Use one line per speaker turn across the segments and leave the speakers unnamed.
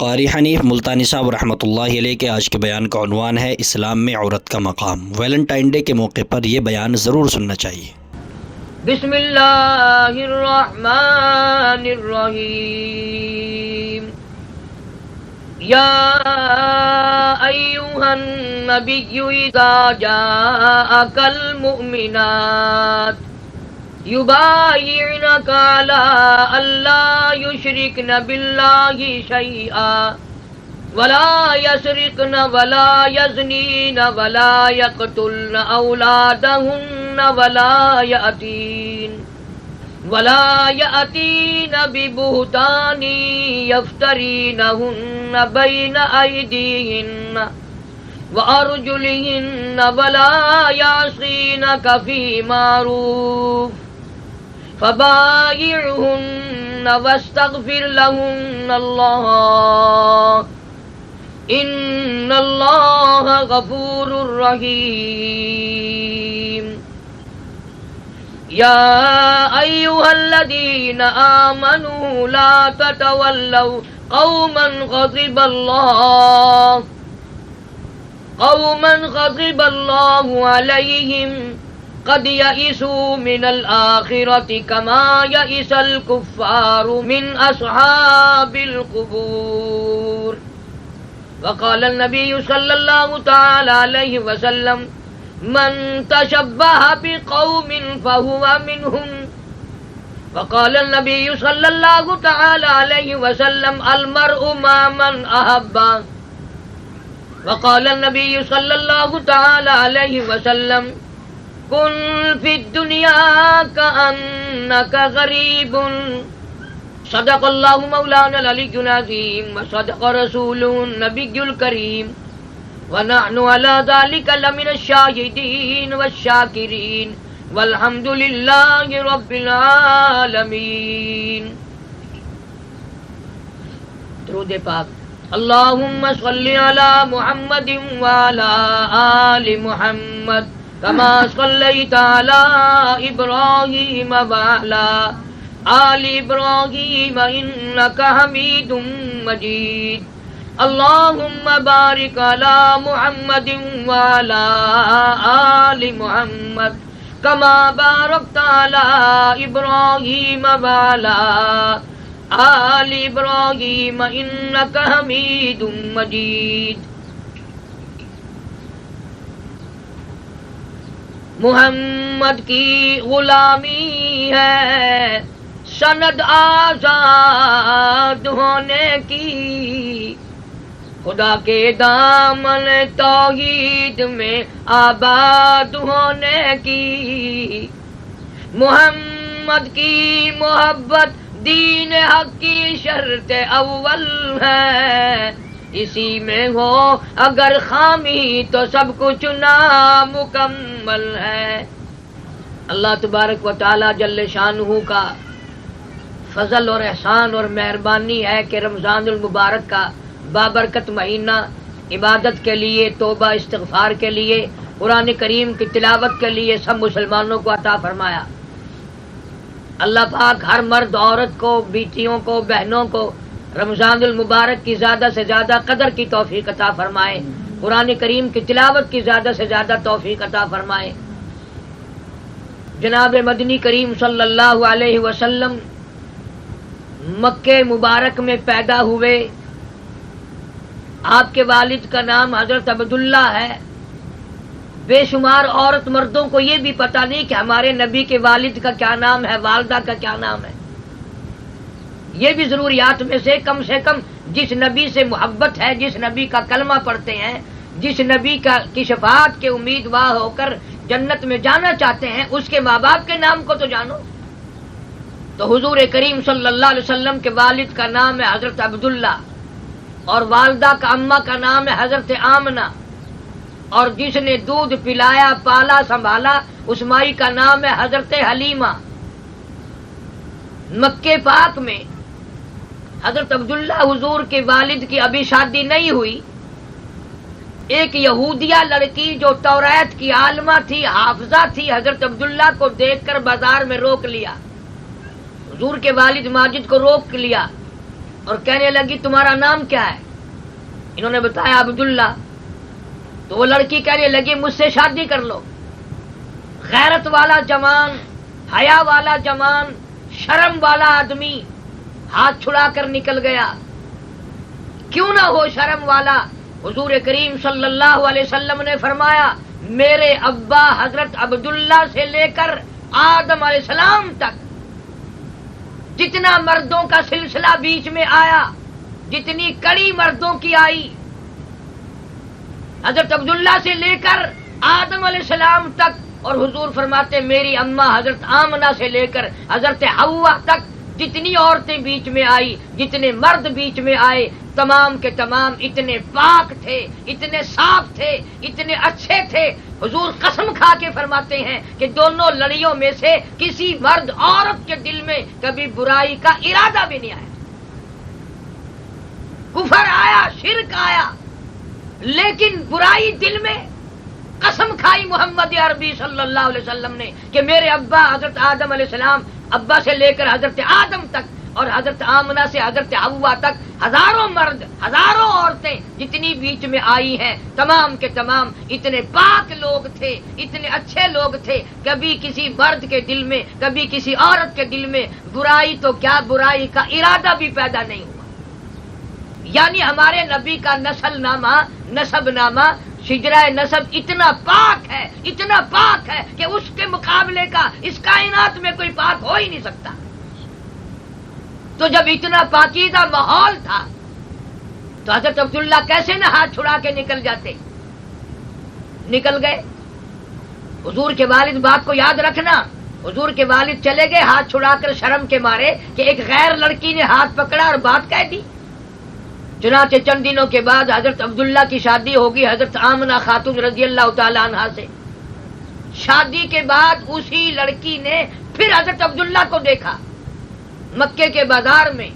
قاری حنیف ملتانی صاحب رحمۃ اللہ علیہ کے آج کے بیان کا عنوان ہے اسلام میں عورت کا مقام۔ ویلنٹائن ڈے کے موقع پر یہ بیان ضرور سننا چاہیے۔
بسم اللہ الرحمن الرحیم۔ یا ایھا النبی اذا جاءک المؤمنات یبایعنک علی الا یشرکن باللہ شیئا ولا یسرقن ولا یزنین ولا یقتلن اولادہن ولا یأتین ببہتان یفترینہن بین ایدیہن وارجلہن ولا یعصینک فی معروف فبایعہن واستغفر لہن اللہ ان اللہ غفور رحیم۔ یا ایھا الذین آمنوا لا تتولوا قوما غضب اللہ علیہم قد یئسوا من الآخرۃ کما یئس الکفار من اصحاب القبور۔ وقال النبی صلی اللہ تعالی علیہ وسلم من تشبہ بقوم فہو منہم۔ وقال النبی صلی اللہ تعالی علیہ وسلم المرء مع من احب۔ وقال النبی صلی اللہ تعالی علیہ وسلم کن فی الدنیا کأنک غریب۔ صدق اللہ مولانا العلی العظیم وصدق رسولہ النبی الکریم ونحن علی ذلک لمن الشاہدین والشاکرین والحمد للہ رب العالمین۔ درود پاک۔ اللہم صلی علی محمد وعلی آل محمد کما صلیت علی ابراہیم وعلی آل ابراہیم انک حمید مجید۔ اللہم بارک علی محمد وعلی آل محمد کما بارکت علی ابراہیم وعلی آل ابراہیم انک حمید مجید۔ محمد کی غلامی ہے سند آزاد ہونے کی، خدا کے دامن توحید میں آباد ہونے کی۔ محمد کی محبت دین حق کی شرط اول ہے، اسی میں ہو اگر خامی تو سب کچھ نامکمل ہے۔ اللہ تبارک و تعالی جل شانہ کا فضل اور احسان اور مہربانی ہے کہ رمضان المبارک کا بابرکت مہینہ عبادت کے لیے، توبہ استغفار کے لیے، قرآن کریم کی تلاوت کے لیے سب مسلمانوں کو عطا فرمایا۔ اللہ پاک ہر مرد عورت کو، بیٹیوں کو، بہنوں کو رمضان المبارک کی زیادہ سے زیادہ قدر کی توفیق عطا فرمائے، قرآن کریم کی تلاوت کی زیادہ سے زیادہ توفیق عطا فرمائے۔ جناب مدنی کریم صلی اللہ علیہ وسلم مکہ مبارک میں پیدا ہوئے۔ آپ کے والد کا نام حضرت عبداللہ ہے۔ بے شمار عورت مردوں کو یہ بھی پتہ نہیں کہ ہمارے نبی کے والد کا کیا نام ہے، والدہ کا کیا نام ہے۔ یہ بھی ضروریات میں سے کم جس نبی سے محبت ہے، جس نبی کا کلمہ پڑھتے ہیں، جس نبی کی شفاعت کے امیدوار ہو کر جنت میں جانا چاہتے ہیں، اس کے ماں باپ کے نام کو تو جانو۔ تو حضور کریم صلی اللہ علیہ وسلم کے والد کا نام ہے حضرت عبداللہ، اور والدہ کا اماں کا نام ہے حضرت آمنہ، اور جس نے دودھ پلایا، پالا، سنبھالا، اس مائی کا نام ہے حضرت حلیمہ۔ مکے پاک میں حضرت عبداللہ حضور کے والد کی ابھی شادی نہیں ہوئی، ایک یہودیہ لڑکی جو توریت کی عالمہ تھی، حافظہ تھی، حضرت عبداللہ کو دیکھ کر بازار میں روک لیا، حضور کے والد ماجد کو روک لیا اور کہنے لگی تمہارا نام کیا ہے؟ انہوں نے بتایا عبداللہ. تو وہ لڑکی کہنے لگی مجھ سے شادی کر لو. غیرت والا جوان، حیا والا جوان، شرم والا آدمی ہاتھ چھڑا کر نکل گیا. کیوں نہ ہو شرم والا؟ حضور کریم صلی اللہ علیہ وسلم نے فرمایا میرے ابا حضرت عبداللہ سے لے کر آدم علیہ السلام تک جتنا مردوں کا سلسلہ بیچ میں آیا، جتنی کڑی مردوں کی آئی، حضرت عبداللہ سے لے کر آدم علیہ السلام تک، اور حضور فرماتے میری اماں حضرت آمنہ سے لے کر حضرت حوا تک جتنی عورتیں بیچ میں آئی، جتنے مرد بیچ میں آئے، تمام کے تمام اتنے پاک تھے، اتنے صاف تھے، اتنے اچھے تھے. حضور قسم کھا کے فرماتے ہیں کہ دونوں لڑیوں میں سے کسی مرد عورت کے دل میں کبھی برائی کا ارادہ بھی نہیں آیا. کفر آیا، شرک آیا، لیکن برائی دل میں. قسم کھائی محمد عربی صلی اللہ علیہ وسلم نے کہ میرے ابا حضرت آدم علیہ السلام، ابا سے لے کر حضرت آدم تک اور حضرت آمنہ سے حضرت حوا تک ہزاروں مرد، ہزاروں عورتیں جتنی بیچ میں آئی ہیں، تمام کے تمام اتنے پاک لوگ تھے، اتنے اچھے لوگ تھے. کبھی کسی مرد کے دل میں، کبھی کسی عورت کے دل میں برائی تو کیا، برائی کا ارادہ بھی پیدا نہیں ہوا. یعنی ہمارے نبی کا نسل نامہ، نسب نامہ، شجرہ نسب اتنا پاک ہے، اتنا پاک ہے کہ اس کے مقابلے کا اس کائنات میں کوئی پاک ہو ہی نہیں سکتا. تو جب اتنا پاکیزہ ماحول تھا تو حضرت عبداللہ کیسے نہ ہاتھ چھڑا کے نکل جاتے؟ نکل گئے. حضور کے والد بات کو یاد رکھنا، حضور کے والد چلے گئے ہاتھ چھڑا کر شرم کے مارے کہ ایک غیر لڑکی نے ہاتھ پکڑا اور بات کہہ دی. چنانچہ چند دنوں کے بعد حضرت عبداللہ کی شادی ہوگی حضرت آمنہ خاتون رضی اللہ تعالی عنہا سے. شادی کے بعد اسی لڑکی نے پھر حضرت عبداللہ کو دیکھا مکے کے بازار میں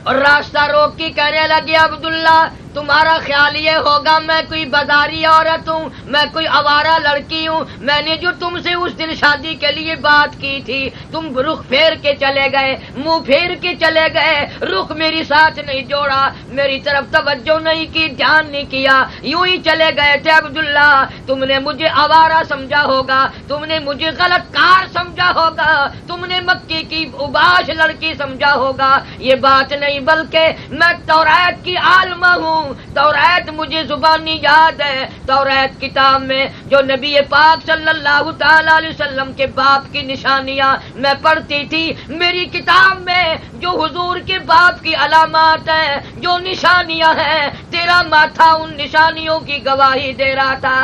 اور راستہ روک کے کہنے لگی عبداللہ تمہارا خیال یہ ہوگا میں کوئی بازاری عورت ہوں، میں کوئی آوارہ لڑکی ہوں. میں نے جو تم سے اس دن شادی کے لیے بات کی تھی، تم رخ پھیر کے چلے گئے، منہ پھیر کے چلے گئے، رخ میری ساتھ نہیں جوڑا، میری طرف توجہ نہیں کی، دھیان نہیں کیا، یوں ہی چلے گئے تھے. عبداللہ تم نے مجھے آوارہ سمجھا ہوگا، تم نے مجھے غلط کار سمجھا ہوگا، تم نے مکی کی اوباش لڑکی سمجھا ہوگا. یہ بات نہیں بلکہ میں توریت کی عالمہ ہوں. توریت مجھے زبانی یاد ہے. توریت کتاب میں جو نبی پاک صلی اللہ تعالی علیہ وسلم کے باپ کی نشانیاں میں پڑھتی تھی، میری کتاب میں جو حضور کے باپ کی علامات ہیں، جو نشانیاں ہیں، تیرا ماتھا ان نشانیوں کی گواہی دے رہا تھا.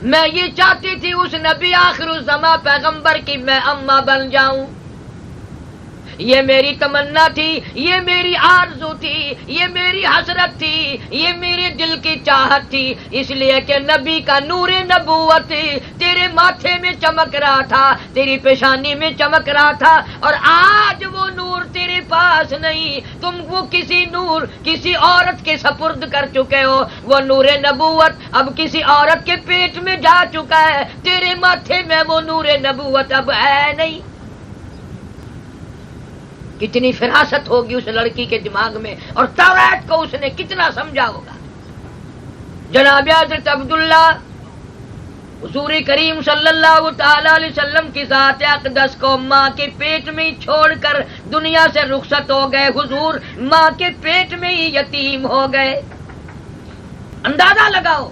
میں یہ چاہتی تھی اس نبی آخر الزماں پیغمبر کی میں اماں بن جاؤں. یہ میری تمنا تھی، یہ میری آرزو تھی، یہ میری حسرت تھی، یہ میرے دل کی چاہت تھی. اس لیے کہ نبی کا نور نبوت تیرے ماتھے میں چمک رہا تھا، تیری پیشانی میں چمک رہا تھا، اور آج وہ نور تیرے پاس نہیں. تم وہ کسی نور، کسی عورت کے سپرد کر چکے ہو. وہ نور نبوت اب کسی عورت کے پیٹ میں جا چکا ہے، تیرے ماتھے میں وہ نور نبوت اب ہے نہیں. کتنی فراست ہوگی اس لڑکی کے دماغ میں، اور توریت کو اس نے کتنا سمجھا ہوگا. جناب حضرت عبداللہ حضور کریم صلی اللہ تعالی علیہ وسلم کی ذات اقدس کو ماں کے پیٹ میں ہی چھوڑ کر دنیا سے رخصت ہو گئے. حضور ماں کے پیٹ میں ہی یتیم ہو گئے. اندازہ لگاؤ،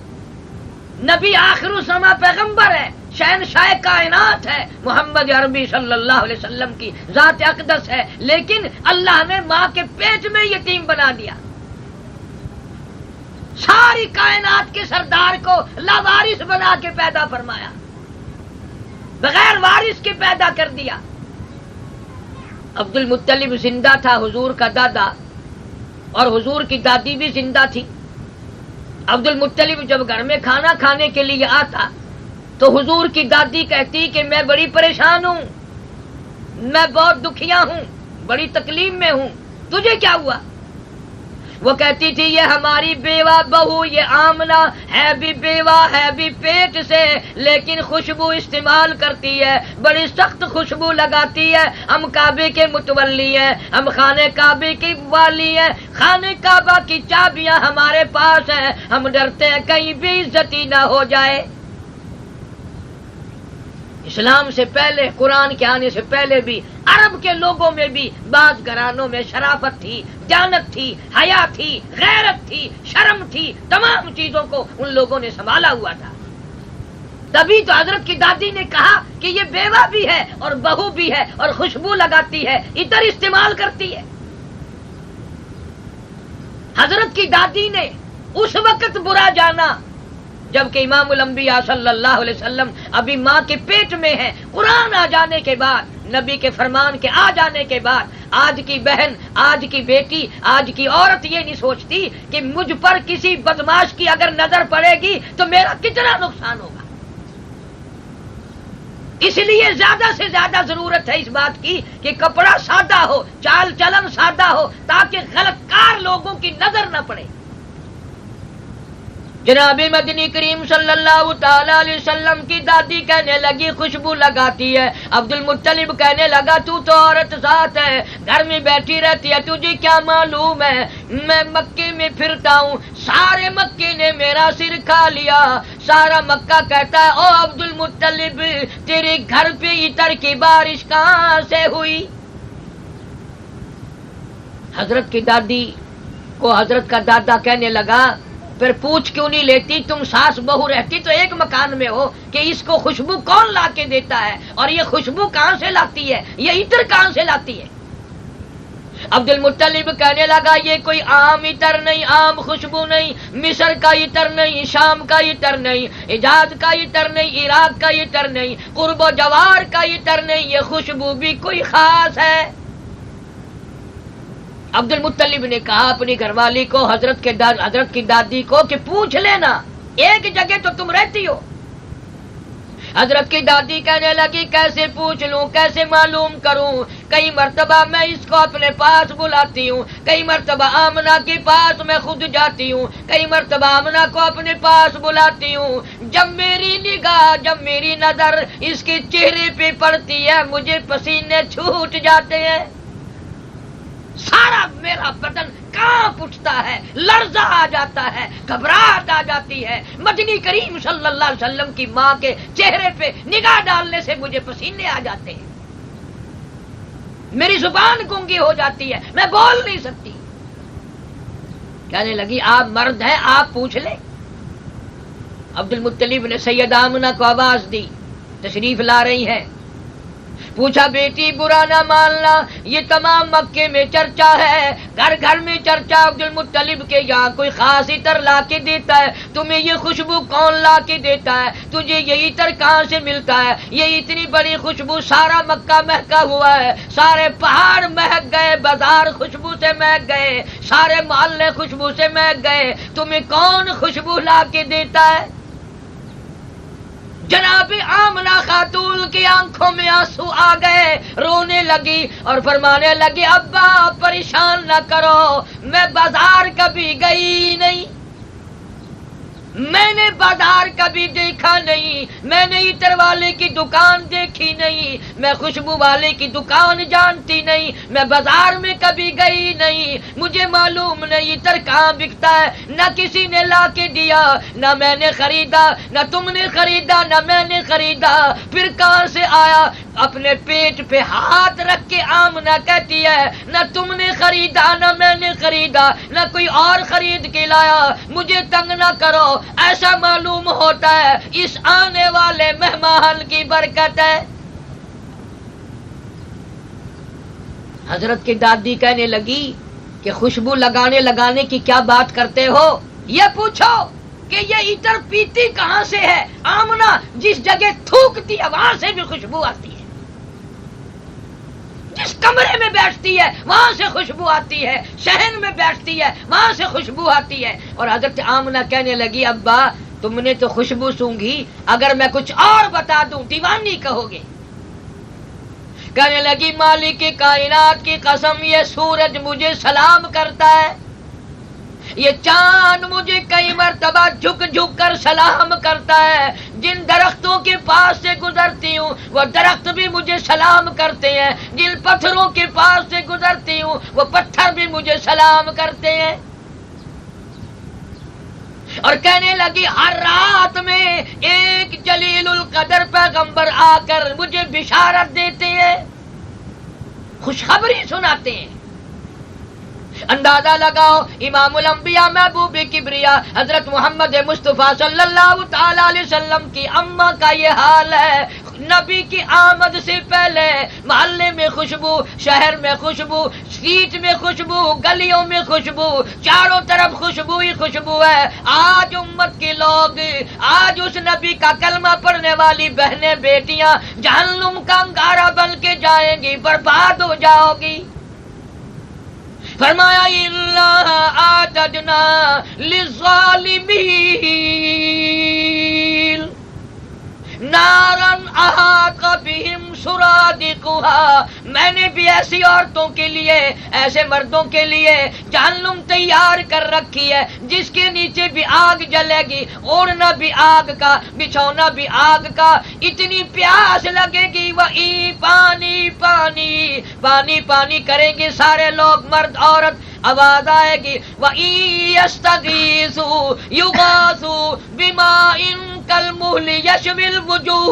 نبی آخر الزماں پیغمبر ہے، شہنشاہ کائنات ہے، محمد عربی صلی اللہ علیہ وسلم کی ذات اقدس ہے، لیکن اللہ نے ماں کے پیٹ میں یتیم بنا دیا. ساری کائنات کے سردار کو لاوارث بنا کے پیدا فرمایا، بغیر وارث کے پیدا کر دیا. عبد المطلب زندہ تھا، حضور کا دادا، اور حضور کی دادی بھی زندہ تھی. عبد المطلب جب گھر میں کھانا کھانے کے لیے آتا تو حضور کی دادی کہتی کہ میں بڑی پریشان ہوں، میں بہت دکھیا ہوں، بڑی تکلیف میں ہوں. تجھے کیا ہوا؟ وہ کہتی تھی یہ ہماری بیوہ بہو یہ آمنہ ہے بھی بیوہ ہے بھی پیٹ سے، لیکن خوشبو استعمال کرتی ہے، بڑی سخت خوشبو لگاتی ہے۔ ہم کعبے کے متولی ہیں، ہم خانے کعبے کی والی ہیں، خانے کعبہ کی چابیاں ہمارے پاس ہیں، ہم ڈرتے ہیں کہیں بھی عزتی نہ ہو جائے۔ اسلام سے پہلے، قرآن کے آنے سے پہلے بھی عرب کے لوگوں میں بھی بعض گھرانوں میں شرافت تھی، دیانت تھی، حیا تھی، غیرت تھی، شرم تھی، تمام چیزوں کو ان لوگوں نے سنبھالا ہوا تھا۔ تبھی تو حضرت کی دادی نے کہا کہ یہ بیوہ بھی ہے اور بہو بھی ہے اور خوشبو لگاتی ہے، عطر استعمال کرتی ہے۔ حضرت کی دادی نے اس وقت برا جانا جبکہ امام الانبیاء صلی اللہ علیہ وسلم ابھی ماں کے پیٹ میں ہے۔ قرآن آ جانے کے بعد، نبی کے فرمان کے آ جانے کے بعد آج کی بہن، آج کی بیٹی، آج کی عورت یہ نہیں سوچتی کہ مجھ پر کسی بدماش کی اگر نظر پڑے گی تو میرا کتنا نقصان ہوگا۔ اس لیے زیادہ سے زیادہ ضرورت ہے اس بات کی کہ کپڑا سادہ ہو، چال چلن سادہ ہو، تاکہ غلط کار لوگوں کی نظر نہ پڑے۔ جناب مدنی کریم صلی اللہ تعالی علیہ وسلم کی دادی کہنے لگی خوشبو لگاتی ہے۔ عبد المطلب کہنے لگا تو عورت ذات ہے، گھر میں بیٹھی رہتی ہے، تجھے کیا معلوم ہے؟ میں مکے میں پھرتا ہوں، سارے مکے نے میرا سر کھا لیا۔ سارا مکہ کہتا ہے او عبد المطلب تیرے گھر پہ عطر کی بارش کہاں سے ہوئی؟ حضرت کی دادی کو حضرت کا دادا کہنے لگا پھر پوچھ کیوں نہیں لیتی، تم ساس بہو رہتی تو ایک مکان میں ہو، کہ اس کو خوشبو کون لا کے دیتا ہے اور یہ خوشبو کہاں سے لاتی ہے، یہ عطر کہاں سے لاتی ہے؟ عبد المطلب کہنے لگا یہ کوئی عام عطر نہیں، عام خوشبو نہیں، مصر کا عطر نہیں، شام کا عطر نہیں، حجاز کا عطر نہیں، عراق کا عطر نہیں، قرب و جوار کا عطر نہیں، یہ خوشبو بھی کوئی خاص ہے۔ عبد المطلب نے کہا اپنی گھر والی کو، حضرت کی دادی کو کہ پوچھ لینا، ایک جگہ تو تم رہتی ہو۔ حضرت کی دادی کہنے لگی کیسے پوچھ لوں، کیسے معلوم کروں؟ کئی مرتبہ میں اس کو اپنے پاس بلاتی ہوں، کئی مرتبہ آمنہ کے پاس میں خود جاتی ہوں، کئی مرتبہ آمنہ کو اپنے پاس بلاتی ہوں۔ جب میری نگاہ، جب میری نظر اس کے چہرے پہ پڑتی ہے مجھے پسینے چھوٹ جاتے ہیں، سارا میرا بدن کانپ اٹھتا ہے، لرزہ آ جاتا ہے، گھبراہٹ آ جاتی ہے۔ مدنی کریم صلی اللہ علیہ وسلم کی ماں کے چہرے پہ نگاہ ڈالنے سے مجھے پسینے آ جاتے ہیں، میری زبان گونگی ہو جاتی ہے، میں بول نہیں سکتی۔ کہنے لگی آپ مرد ہیں، آپ پوچھ لیں۔ عبد المطلب نے سیدہ آمنہ کو آواز دی، تشریف لا رہی ہیں، پوچھا بیٹی برا نہ ماننا، یہ تمام مکے میں چرچا ہے، گھر گھر میں چرچا عبد المطلب کے یہاں کوئی خاص عطر لا کے دیتا ہے، تمہیں یہ خوشبو کون لا کے دیتا ہے؟ تجھے یہ عطر کہاں سے ملتا ہے؟ یہ اتنی بڑی خوشبو، سارا مکہ مہکا ہوا ہے، سارے پہاڑ مہک گئے، بازار خوشبو سے مہک گئے، سارے محلے خوشبو سے مہک گئے، تمہیں کون خوشبو لا کے دیتا ہے؟ جناب آمنہ خاتون کی آنکھوں میں آنسو آ گئے، رونے لگی اور فرمانے لگی ابا پریشان نہ کرو، میں بازار کبھی گئی نہیں، میں نے بازار کبھی دیکھا نہیں، میں نے عطر والے کی دکان دیکھی نہیں، میں خوشبو والے کی دکان جانتی نہیں، میں بازار میں کبھی گئی نہیں، مجھے معلوم نہیں عطر کہاں بکتا ہے، نہ کسی نے لا کے دیا، نہ میں نے خریدا، نہ تم نے خریدا، نہ میں نے خریدا، پھر کہاں سے آیا؟ اپنے پیٹ پہ ہاتھ رکھ کے آمنہ کہتی ہے نہ تم نے خریدا، نہ میں نے خریدا، نہ کوئی اور خرید کے لایا، مجھے تنگ نہ کرو، ایسا معلوم ہوتا ہے اس آنے والے مہمان کی برکت ہے۔ حضرت کی دادی کہنے لگی کہ خوشبو لگانے کی کیا بات کرتے ہو؟ یہ پوچھو کہ یہ عطر پیتی کہاں سے ہے؟ آمنہ جس جگہ تھوکتی ہے وہاں سے بھی خوشبو آتی ہے، جس کمرے میں بیٹھتی ہے وہاں سے خوشبو آتی ہے، صحن میں بیٹھتی ہے وہاں سے خوشبو آتی ہے۔ اور حضرت آمنہ کہنے لگی ابا تم نے تو خوشبو سونگھی، اگر میں کچھ اور بتا دوں دیوانی کہو گے۔ کہنے لگی مالک کائنات کی قسم یہ سورج مجھے سلام کرتا ہے، یہ چاند مجھے کئی مرتبہ جھک جھک کر سلام کرتا ہے، جن درختوں کے پاس سے گزرتی ہوں وہ درخت بھی مجھے سلام کرتے ہیں، جن پتھروں کے پاس سے گزرتی ہوں وہ پتھر بھی مجھے سلام کرتے ہیں۔ اور کہنے لگی ہر رات میں ایک جلیل القدر پیغمبر آ کر مجھے بشارت دیتے ہیں، خوشخبری سناتے ہیں۔ اندازہ لگاؤ امام الانبیاء محبوب کبریا حضرت محمد مصطفیٰ صلی اللہ تعالی علیہ وسلم کی اماں کا یہ حال ہے، نبی کی آمد سے پہلے محلے میں خوشبو، شہر میں خوشبو، سٹریٹ میں خوشبو، گلیوں میں خوشبو، چاروں طرف خوشبو ہی خوشبو ہے۔ آج امت کے لوگ، آج اس نبی کا کلمہ پڑھنے والی بہنیں بیٹیاں جہنم کا انگارہ بن کے جائیں گی، برباد ہو جاؤ گی۔ فرمایا اللہ اعتدنا للظالمین نارن احاط بہم سرادقها، میں نے بھی ایسی عورتوں کے لیے، ایسے مردوں کے لیے جہنم تیار کر رکھی ہے جس کے نیچے بھی آگ جلے گی، اوڑھنا بھی آگ کا، بچھونا بھی آگ کا، اتنی پیاس لگے گی، وہی پانی پانی پانی پانی کریں گے سارے لوگ، مرد عورت، آواز آئے گی وَإِن يَسْتَغِيثُوا يُغَاثُوا بِمَاءٍ كَالْمُهْلِ يَشْوِي الْوُجُوهَ،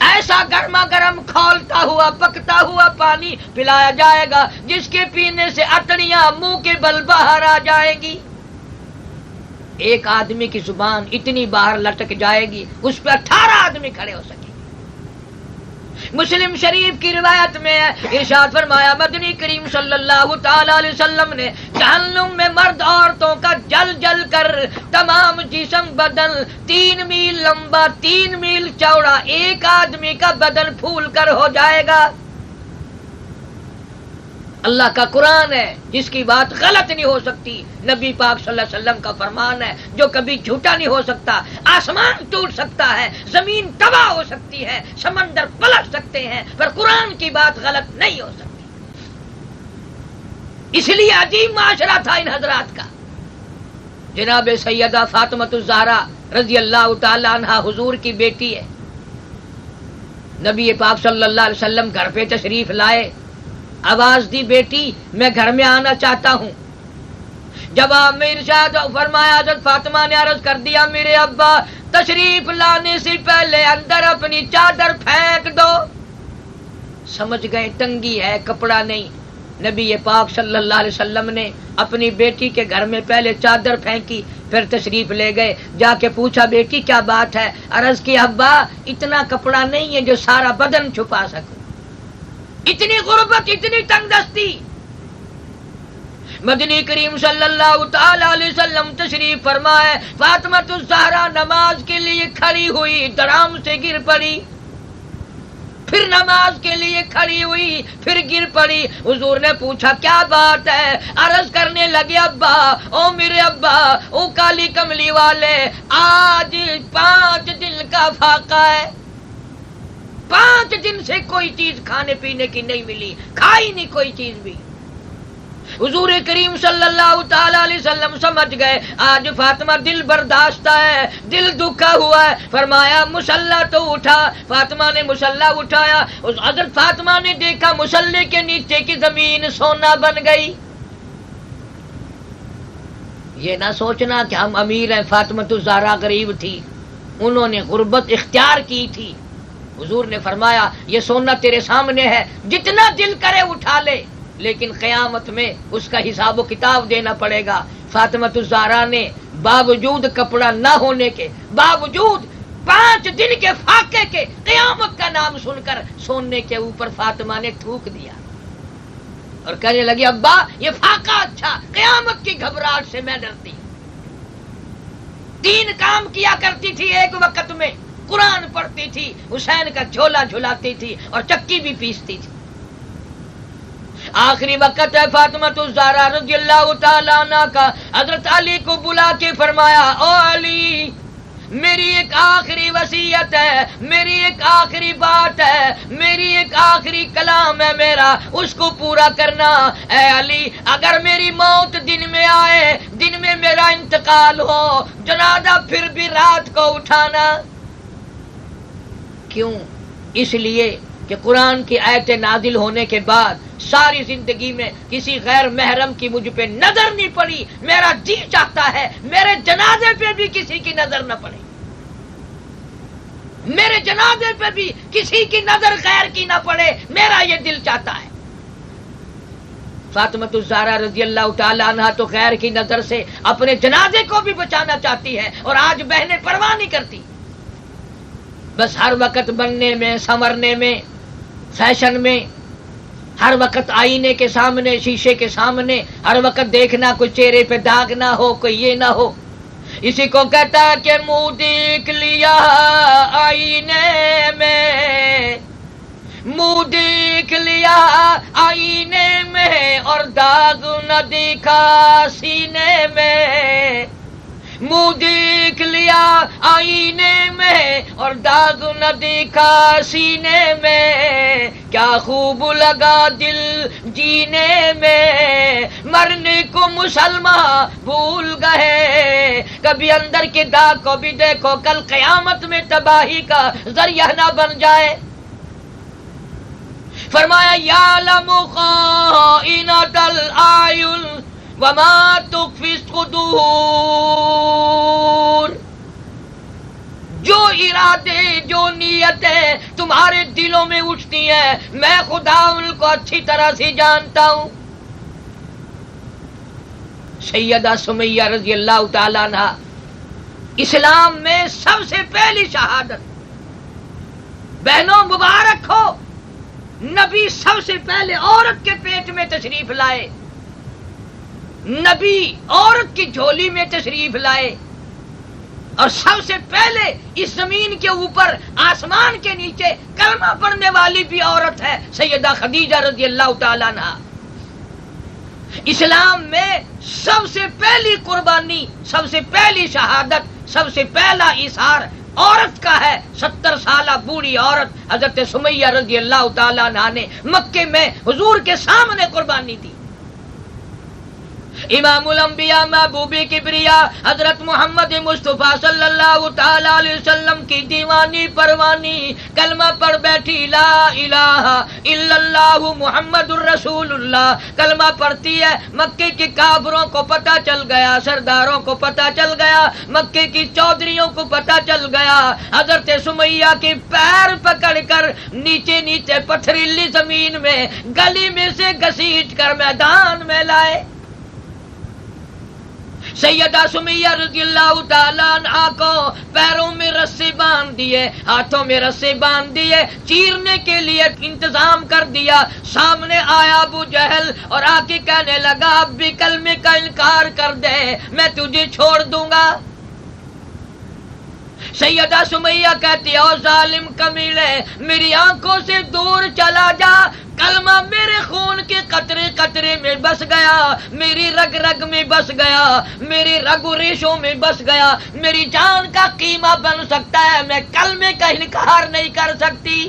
ایسا گرما گرم کھولتا ہوا پکتا ہوا پانی پلایا جائے گا جس کے پینے سے اٹڑیاں منہ کے بل باہر آ جائیں گی۔ ایک آدمی کی زبان اتنی باہر لٹک جائے گی اس پہ 18 آدمی کھڑے ہو سکیں۔ مسلم شریف کی روایت میں ہے، ارشاد فرمایا مدنی کریم صلی اللہ تعالی علیہ وسلم نے جہنم میں مرد عورتوں کا جل جل کر تمام جسم بدن 3 میل لمبا 3 میل چوڑا ایک آدمی کا بدن پھول کر ہو جائے گا۔ اللہ کا قرآن ہے جس کی بات غلط نہیں ہو سکتی، نبی پاک صلی اللہ علیہ وسلم کا فرمان ہے جو کبھی جھوٹا نہیں ہو سکتا۔ آسمان ٹوٹ سکتا ہے، زمین تباہ ہو سکتی ہے، سمندر پلٹ سکتے ہیں، پر قرآن کی بات غلط نہیں ہو سکتی۔ اس لیے عجیب معاشرہ تھا ان حضرات کا۔ جناب سیدہ فاطمۃ الزہرا رضی اللہ تعالی عنہا حضور کی بیٹی ہے، نبی پاک صلی اللہ علیہ وسلم گھر پہ تشریف لائے، آواز دی بیٹی میں گھر میں آنا چاہتا ہوں۔ جواب میں ارشاد فرمایا، حضرت فاطمہ نے عرض کر دیا میرے ابا تشریف لانے سے پہلے اندر اپنی چادر پھینک دو۔ سمجھ گئے تنگی ہے، کپڑا نہیں۔ نبی پاک صلی اللہ علیہ وسلم نے اپنی بیٹی کے گھر میں پہلے چادر پھینکی، پھر تشریف لے گئے، جا کے پوچھا بیٹی کیا بات ہے؟ عرض کی ابا اتنا کپڑا نہیں ہے جو سارا بدن چھپا سکوں، اتنی غربت، اتنی تنگ دستی۔ مدنی کریم صلی اللہ تعالی علیہ وسلم تشریف فرمائے، فاطمہ الزہرا نماز کے لیے کھڑی ہوئی، دڑام سے گر پڑی، پھر نماز کے لیے کھڑی ہوئی، پھر گر پڑی۔ حضور نے پوچھا کیا بات ہے؟ عرض کرنے لگے ابا، او میرے ابا، او کالی کملی والے، آج 5 دن کا فاقہ ہے، 5 دن سے کوئی چیز کھانے پینے کی نہیں ملی، کھائی نہیں کوئی چیز بھی۔ حضور کریم صلی اللہ تعالی علیہ وسلم سمجھ گئے آج فاطمہ دل برداشتہ ہے، دل دکھا ہوا ہے۔ فرمایا مصلی تو اٹھا۔ فاطمہ نے مصلی اٹھایا، حضرت فاطمہ نے دیکھا مصلی کے نیچے کی زمین سونا بن گئی۔ یہ نہ سوچنا کہ ہم امیر ہیں، فاطمہ الزہرا غریب تھی، انہوں نے غربت اختیار کی تھی۔ حضور نے فرمایا یہ سونا تیرے سامنے ہے، جتنا دل کرے اٹھا لے، لیکن قیامت میں اس کا حساب و کتاب دینا پڑے گا۔ فاطمہ الزہرا نے باوجود کپڑا نہ ہونے کے، باوجود 5 دن کے فاقے کے، قیامت کا نام سن کر سونے کے اوپر فاطمہ نے تھوک دیا اور کہنے لگی ابا یہ فاقہ اچھا، قیامت کی گھبراہٹ سے میں ڈرتی۔ 3 کام کیا کرتی تھی ایک وقت میں، قرآن پڑھتی تھی، حسین کا جھولا جھلاتی تھی اور چکی بھی پیستی تھی۔ آخری وقت ہے فاطمہ الزہرا رضی اللہ تعالیٰ عنہ کا، حضرت علی کو بلا کے فرمایا او علی میری ایک آخری وصیت ہے، میری ایک آخری بات ہے، میری ایک آخری کلام ہے میرا، اس کو پورا کرنا۔ اے علی، اگر میری موت دن میں آئے، دن میں میرا انتقال ہو، جنازہ پھر بھی رات کو اٹھانا۔ کیوں؟ اس لیے کہ قرآن کی آیتیں نازل ہونے کے بعد ساری زندگی میں کسی غیر محرم کی مجھ پہ نظر نہیں پڑی۔ میرا جی چاہتا ہے میرے جنازے پہ بھی کسی کی نظر نہ پڑے، میرے جنازے پہ بھی کسی کی نظر غیر کی نہ پڑے، میرا یہ دل چاہتا ہے۔ فاطمہ الزہرا رضی اللہ تعالی عنہا تو غیر کی نظر سے اپنے جنازے کو بھی بچانا چاہتی ہے، اور آج بہنیں پرواہ نہیں کرتی، بس ہر وقت بننے میں، سنورنے میں، فیشن میں، ہر وقت آئینے کے سامنے، شیشے کے سامنے، ہر وقت دیکھنا کوئی چہرے پہ داغ نہ ہو، کوئی یہ نہ ہو۔ اسی کو کہتا ہے کہ منہ دیکھ لیا آئینے میں، منہ دیکھ لیا آئینے میں، اور داغ نہ دیکھا سینے میں، منہ دیکھ لیا آئینے میں، اور داغ نہ دیکھا سینے میں، کیا خوب لگا دل جینے میں، مرنے کو مسلمان بھول گئے، کبھی اندر کے داغ کو بھی دیکھو، کل قیامت میں تباہی کا ذریعہ نہ بن جائے۔ فرمایا یعلم خائنۃ الاعین وما تخفی الصدور، جو ارادے، جو نیتیں تمہارے دلوں میں اٹھتی ہیں، میں خدا ان کو اچھی طرح سے جانتا ہوں۔ سیدہ سمیہ رضی اللہ تعالی عنہ، اسلام میں سب سے پہلی شہادت، بہنوں مبارک ہو، نبی سب سے پہلے عورت کے پیٹ میں تشریف لائے، نبی عورت کی جھولی میں تشریف لائے، اور سب سے پہلے اس زمین کے اوپر، آسمان کے نیچے کلمہ پڑھنے والی بھی عورت ہے، سیدہ خدیجہ رضی اللہ تعالیٰ عنہ۔ اسلام میں سب سے پہلی قربانی، سب سے پہلی شہادت، سب سے پہلا اظہار عورت کا ہے۔ 70 سالہ بوڑھی عورت حضرت سمیہ رضی اللہ تعالیٰ عنہ نے مکے میں حضور کے سامنے قربانی دی۔ امام الانبیاء محبوب کبریا حضرت محمد مصطفیٰ صلی اللہ تعالی علیہ وسلم کی دیوانی پروانی کلمہ پڑھ بیٹھی، لا الہ الا اللہ محمد الرسول اللہ، کلمہ پڑھتی ہے۔ مکے کے کافروں کو پتہ چل گیا، سرداروں کو پتہ چل گیا، مکے کی چودھریوں کو پتہ چل گیا۔ حضرت سمیہ کے پیر پکڑ کر نیچے نیچے پتھریلی زمین میں گلی میں سے گھسیٹ کر میدان میں لائے۔ سیدہ سمیہ رضی اللہ تعالیٰ عنہا کو پیروں میں رسے باندھ دیے، ہاتھوں میں رسے باندھ دیے، چیرنے کے لیے انتظام کر دیا۔ سامنے آیا ابو جہل اور آ کے کہنے لگا اب بھی کلمے کا انکار کر دے، میں تجھے چھوڑ دوں گا۔ سیدہ سمیہ کہتی ہے او ظالم کمیلے، میری آنکھوں سے دور چلا جا، کلمہ میرے خون کے قطرے قطرے میں بس گیا، میری رگ رگ میں بس گیا، میری رگ و ریشوں میں بس گیا، میری جان کا قیمہ بن سکتا ہے، میں کلمے کا انکار نہیں کر سکتی،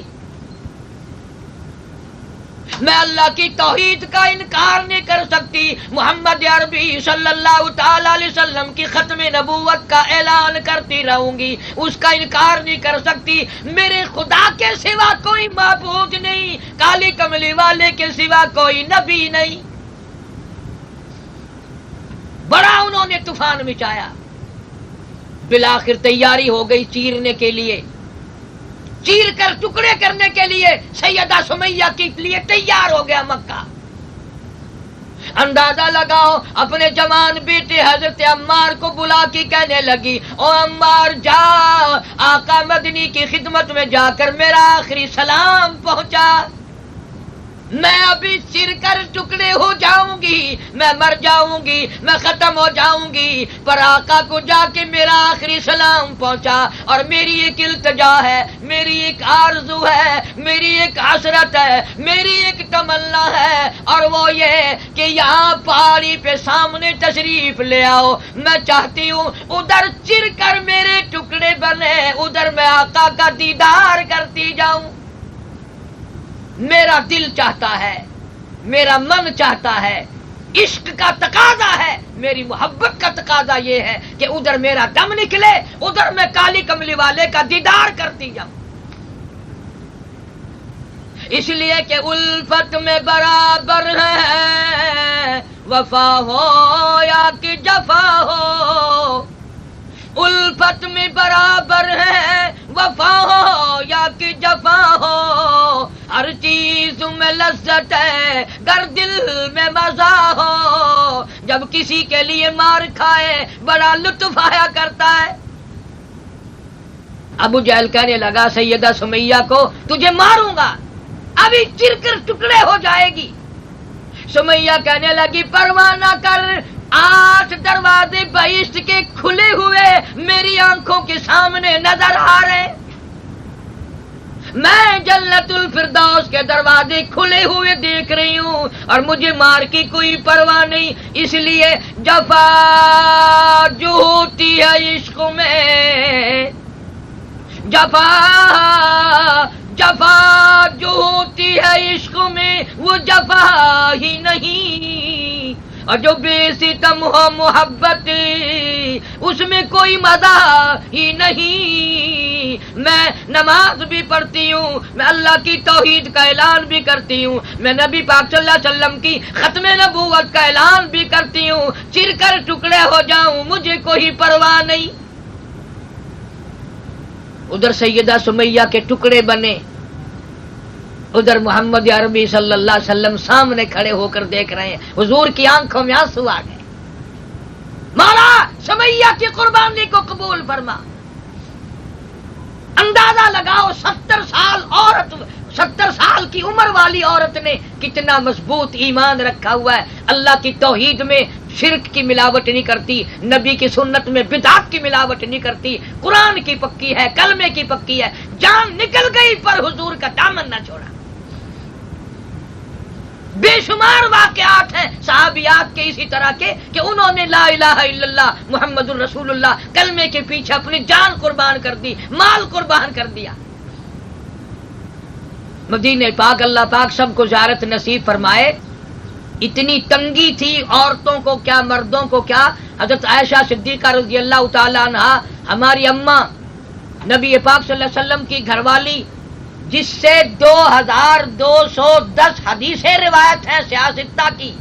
میں اللہ کی توحید کا انکار نہیں کر سکتی، محمد عربی صلی اللہ تعالی علیہ وسلم کی ختم نبوت کا اعلان کرتی رہوں گی، اس کا انکار نہیں کر سکتی، میرے خدا کے سوا کوئی معبود نہیں، کالی کملی والے کے سوا کوئی نبی نہیں۔ بڑا انہوں نے طوفان مچایا، بالآخر تیاری ہو گئی چیرنے کے لیے، چیر کر ٹکڑے کرنے کے لیے سیدہ سمیہ کے لیے تیار ہو گیا مکہ۔ اندازہ لگاؤ، اپنے جوان بیٹے حضرت عمار کو بلا کے کہنے لگی او عمار جا آقا مدنی کی خدمت میں جا کر میرا آخری سلام پہنچا، میں ابھی چر کر ٹکڑے ہو جاؤں گی، میں مر جاؤں گی، میں ختم ہو جاؤں گی، پر آقا کو جا کے میرا آخری سلام پہنچا، اور میری ایک التجا ہے، میری ایک آرزو ہے، میری ایک حسرت ہے، میری ایک تمنا ہے، اور وہ یہ کہ یہاں پہاڑی پہ سامنے تشریف لے آؤ، میں چاہتی ہوں ادھر چر کر میرے ٹکڑے بنے، ادھر میں آقا کا دیدار کرتی جاؤں۔ میرا دل چاہتا ہے، میرا من چاہتا ہے، عشق کا تقاضا ہے، میری محبت کا تقاضا یہ ہے کہ ادھر میرا دم نکلے، ادھر میں کالی کملی والے کا دیدار کرتی جاؤں۔ اس لیے کہ الفت میں برابر ہے وفا ہو یا کہ جفا ہو، الفت میں برابر ہے وفا ہو یا کہ جفا ہو، ہر چیز میں لذت ہے گر دل میں مزہ ہو، جب کسی کے لیے مار کھائے بڑا لطف آیا کرتا ہے۔ ابو جہل کہنے لگا سیدہ سمیہ کو تجھے ماروں گا، ابھی چر کر ٹکڑے ہو جائے گی۔ سمیہ کہنے لگی پرواہ نہ کر، 8 دروازے بہشت کے کھلے ہوئے میری آنکھوں کے سامنے نظر آ رہے، میں جنت الفردوس کے دروازے کھلے ہوئے دیکھ رہی ہوں اور مجھے مار کی کوئی پرواہ نہیں۔ اس لیے جفا جو ہوتی ہے عشق میں، جفا جو ہوتی ہے عشق میں وہ جفا ہی نہیں، اور جو بے ستم ہو محبت اس میں کوئی مزہ ہی نہیں۔ میں نماز بھی پڑھتی ہوں، میں اللہ کی توحید کا اعلان بھی کرتی ہوں، میں نبی پاک صلی اللہ علیہ وسلم کی ختم نبوت کا اعلان بھی کرتی ہوں، چر کر ٹکڑے ہو جاؤں مجھے کوئی پرواہ نہیں۔ ادھر سیدہ سمیہ کے ٹکڑے بنے، ادھر محمد عربی صلی اللہ علیہ وسلم سامنے کھڑے ہو کر دیکھ رہے ہیں، حضور کی آنکھوں میں آنسو آ گئے۔ مولا سمیہ کی قربانی کو قبول فرما۔ اندازہ لگاؤ 70 سال کی عمر والی عورت نے کتنا مضبوط ایمان رکھا ہوا ہے، اللہ کی توحید میں شرک کی ملاوٹ نہیں کرتی، نبی کی سنت میں بدعت کی ملاوٹ نہیں کرتی، قرآن کی پکی ہے، کلمے کی پکی ہے، جان نکل گئی پر حضور کا دامن نہ چھوڑا۔ بے شمار واقعات ہیں صحابیات کے اسی طرح کے کہ انہوں نے لا الہ الا اللہ محمد الرسول اللہ کلمے کے پیچھے اپنی جان قربان کر دی، مال قربان کر دیا۔ مدینہ پاک اللہ پاک سب کو زیارت نصیب فرمائے۔ اتنی تنگی تھی، عورتوں کو کیا مردوں کو کیا، حضرت عائشہ صدیقہ رضی اللہ تعالی عنہا ہماری اماں نبی پاک صلی اللہ علیہ وسلم کی گھر والی، جس سے 2210 حدیثیں روایت ہیں سیاستہ کی،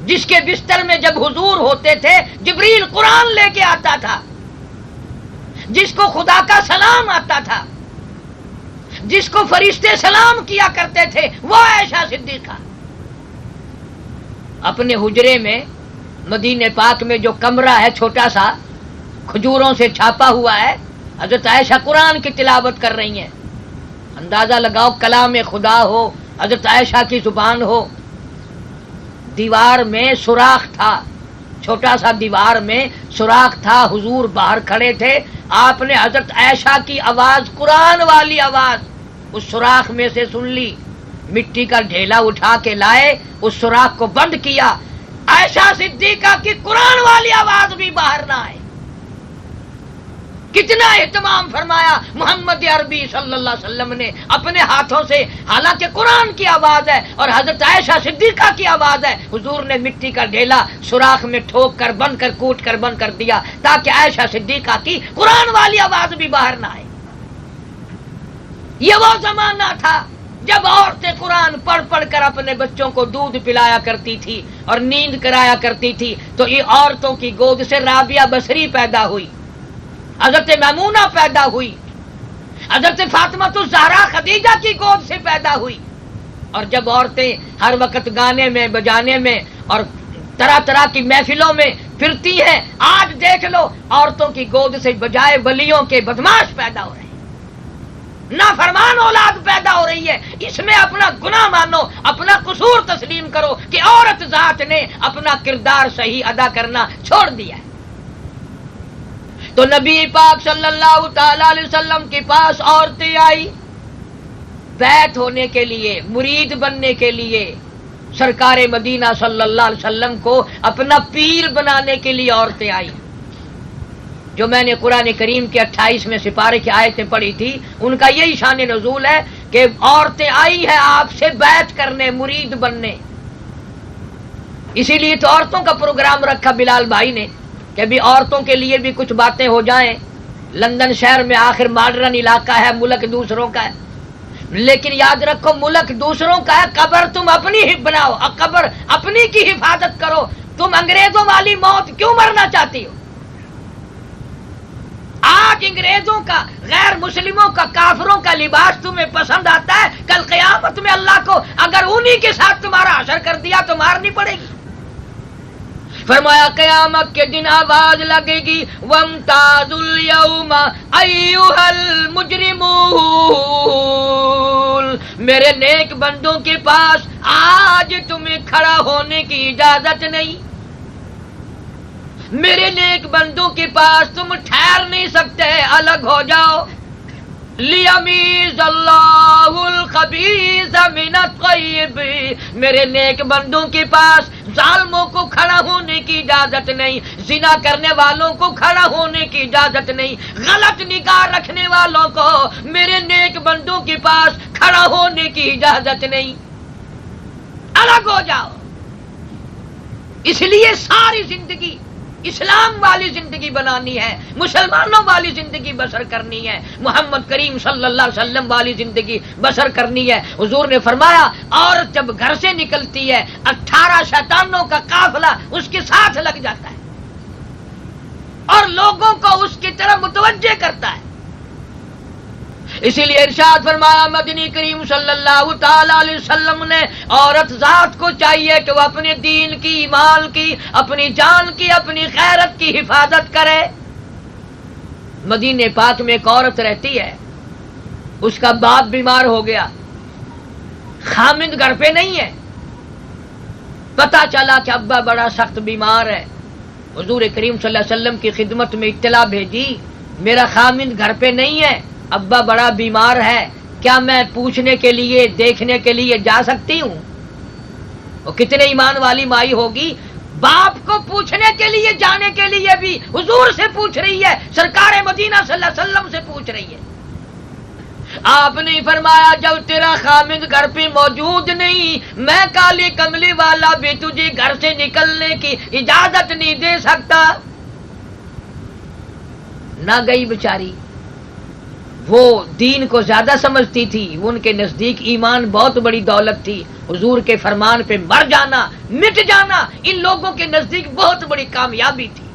جس کے بستر میں جب حضور ہوتے تھے جبریل قرآن لے کے آتا تھا، جس کو خدا کا سلام آتا تھا، جس کو فرشتے سلام کیا کرتے تھے، وہ عائشہ صدیقہ۔ اپنے حجرے میں مدینہ پاک میں جو کمرہ ہے چھوٹا سا کھجوروں سے چھاپا ہوا ہے، حضرت عائشہ قرآن کی تلاوت کر رہی ہیں۔ اندازہ لگاؤ کلام خدا ہو، حضرت عائشہ کی زبان ہو، دیوار میں سوراخ تھا، چھوٹا سا دیوار میں سوراخ تھا، حضور باہر کھڑے تھے، آپ نے حضرت عائشہ کی آواز، قرآن والی آواز اس سوراخ میں سے سن لی، مٹی کا ڈھیلا اٹھا کے لائے، اس سوراخ کو بند کیا، عائشہ صدیقہ کی قرآن والی آواز بھی باہر نہ آئے۔ کتنا اہتمام فرمایا محمد عربی صلی اللہ علیہ وسلم نے اپنے ہاتھوں سے، حالانکہ قرآن کی آواز ہے اور حضرت عائشہ صدیقہ کی آواز ہے، حضور نے مٹی کا ڈھیلا سوراخ میں ٹھوک کر بند کر کوٹ کر بند کر دیا تاکہ عائشہ صدیقہ کی قرآن والی آواز بھی باہر نہ آئے۔ یہ وہ زمانہ تھا جب عورتیں قرآن پڑھ پڑھ کر اپنے بچوں کو دودھ پلایا کرتی تھی اور نیند کرایا کرتی تھی، تو یہ عورتوں کی گود سے رابعہ بصری پیدا ہوئی، حضرت میمونہ پیدا ہوئی، حضرت فاطمہ الزہرا خدیجہ کی گود سے پیدا ہوئی۔ اور جب عورتیں ہر وقت گانے میں بجانے میں اور طرح طرح کی محفلوں میں پھرتی ہیں، آج دیکھ لو عورتوں کی گود سے بجائے ولیوں کے بدماش پیدا ہو رہے ہیں، نافرمان اولاد پیدا ہو رہی ہے۔ اس میں اپنا گناہ مانو، اپنا قصور تسلیم کرو کہ عورت ذات نے اپنا کردار صحیح ادا کرنا چھوڑ دیا ہے۔ تو نبی پاک صلی اللہ تعالی علیہ وسلم کے پاس عورتیں آئی بیعت ہونے کے لیے، مرید بننے کے لیے، سرکار مدینہ صلی اللہ علیہ وسلم کو اپنا پیر بنانے کے لیے عورتیں آئی. جو میں نے قرآن کریم کے 28ویں سپارے کی آیتیں پڑھی تھی ان کا یہی شان نزول ہے کہ عورتیں آئی ہیں آپ سے بیعت کرنے، مرید بننے. اسی لیے تو عورتوں کا پروگرام رکھا بلال بھائی نے کہ بھی عورتوں کے لیے بھی کچھ باتیں ہو جائیں. لندن شہر میں آخر ماڈرن علاقہ ہے، ملک دوسروں کا ہے، لیکن یاد رکھو ملک دوسروں کا ہے، قبر تم اپنی ہی بناؤ، قبر اپنی کی حفاظت کرو. تم انگریزوں والی موت کیوں مرنا چاہتی ہو؟ آج انگریزوں کا، غیر مسلموں کا، کافروں کا لباس تمہیں پسند آتا ہے، کل قیامت میں اللہ کو اگر انہی کے ساتھ تمہارا حشر کر دیا تو مارنی پڑے گی. فرمایا قیامت کے دن آواز لگے گی وَامْتَازُوا الْيَوْمَ أَيُّهَا الْمُجْرِمُونَ، میرے نیک بندوں کے پاس آج تمہیں کھڑا ہونے کی اجازت نہیں. میرے نیک بندوں کے پاس تم ٹھہر نہیں سکتے، الگ ہو جاؤ. لِيَمِيزَ اللَّهُ الْخَبِيثَ مِنَ الطَّيِّبِ، میرے نیک بندوں کے پاس ظالموں کو کھڑا ہونے کی اجازت نہیں، زنا کرنے والوں کو کھڑا ہونے کی اجازت نہیں، غلط نگاہ رکھنے والوں کو میرے نیک بندوں کے پاس کھڑا ہونے کی اجازت نہیں، الگ ہو جاؤ. اس لیے ساری زندگی اسلام والی زندگی بنانی ہے، مسلمانوں والی زندگی بسر کرنی ہے، محمد کریم صلی اللہ علیہ وسلم والی زندگی بسر کرنی ہے. حضور نے فرمایا عورت جب گھر سے نکلتی ہے 18 شیطانوں کا قافلہ اس کے ساتھ لگ جاتا ہے اور لوگوں کو اس کی طرف متوجہ کرتا ہے. اسی لیے ارشاد فرمایا مدنی کریم صلی اللہ تعالی علیہ وسلم نے عورت ذات کو چاہیے کہ وہ اپنے دین کی، ایمان کی، اپنی جان کی، اپنی غیرت کی حفاظت کرے. مدینے پاک میں ایک عورت رہتی ہے، اس کا باپ بیمار ہو گیا، خامند گھر پہ نہیں ہے. پتہ چلا کہ ابا بڑا سخت بیمار ہے. حضور کریم صلی اللہ علیہ وسلم کی خدمت میں اطلاع بھیجی میرا خامند گھر پہ نہیں ہے، ابا بڑا بیمار ہے، کیا میں پوچھنے کے لیے، دیکھنے کے لیے جا سکتی ہوں؟ وہ کتنے ایمان والی مائی ہوگی، باپ کو پوچھنے کے لیے جانے کے لیے بھی حضور سے پوچھ رہی ہے، سرکار مدینہ صلی اللہ علیہ وسلم سے پوچھ رہی ہے. آپ نے فرمایا جب تیرا خامند گھر پہ موجود نہیں، میں کالی کملی والا بھی تجھے گھر سے نکلنے کی اجازت نہیں دے سکتا. نہ گئی بیچاری، وہ دین کو زیادہ سمجھتی تھی، ان کے نزدیک ایمان بہت بڑی دولت تھی. حضور کے فرمان پہ مر جانا، مٹ جانا ان لوگوں کے نزدیک بہت بڑی کامیابی تھی.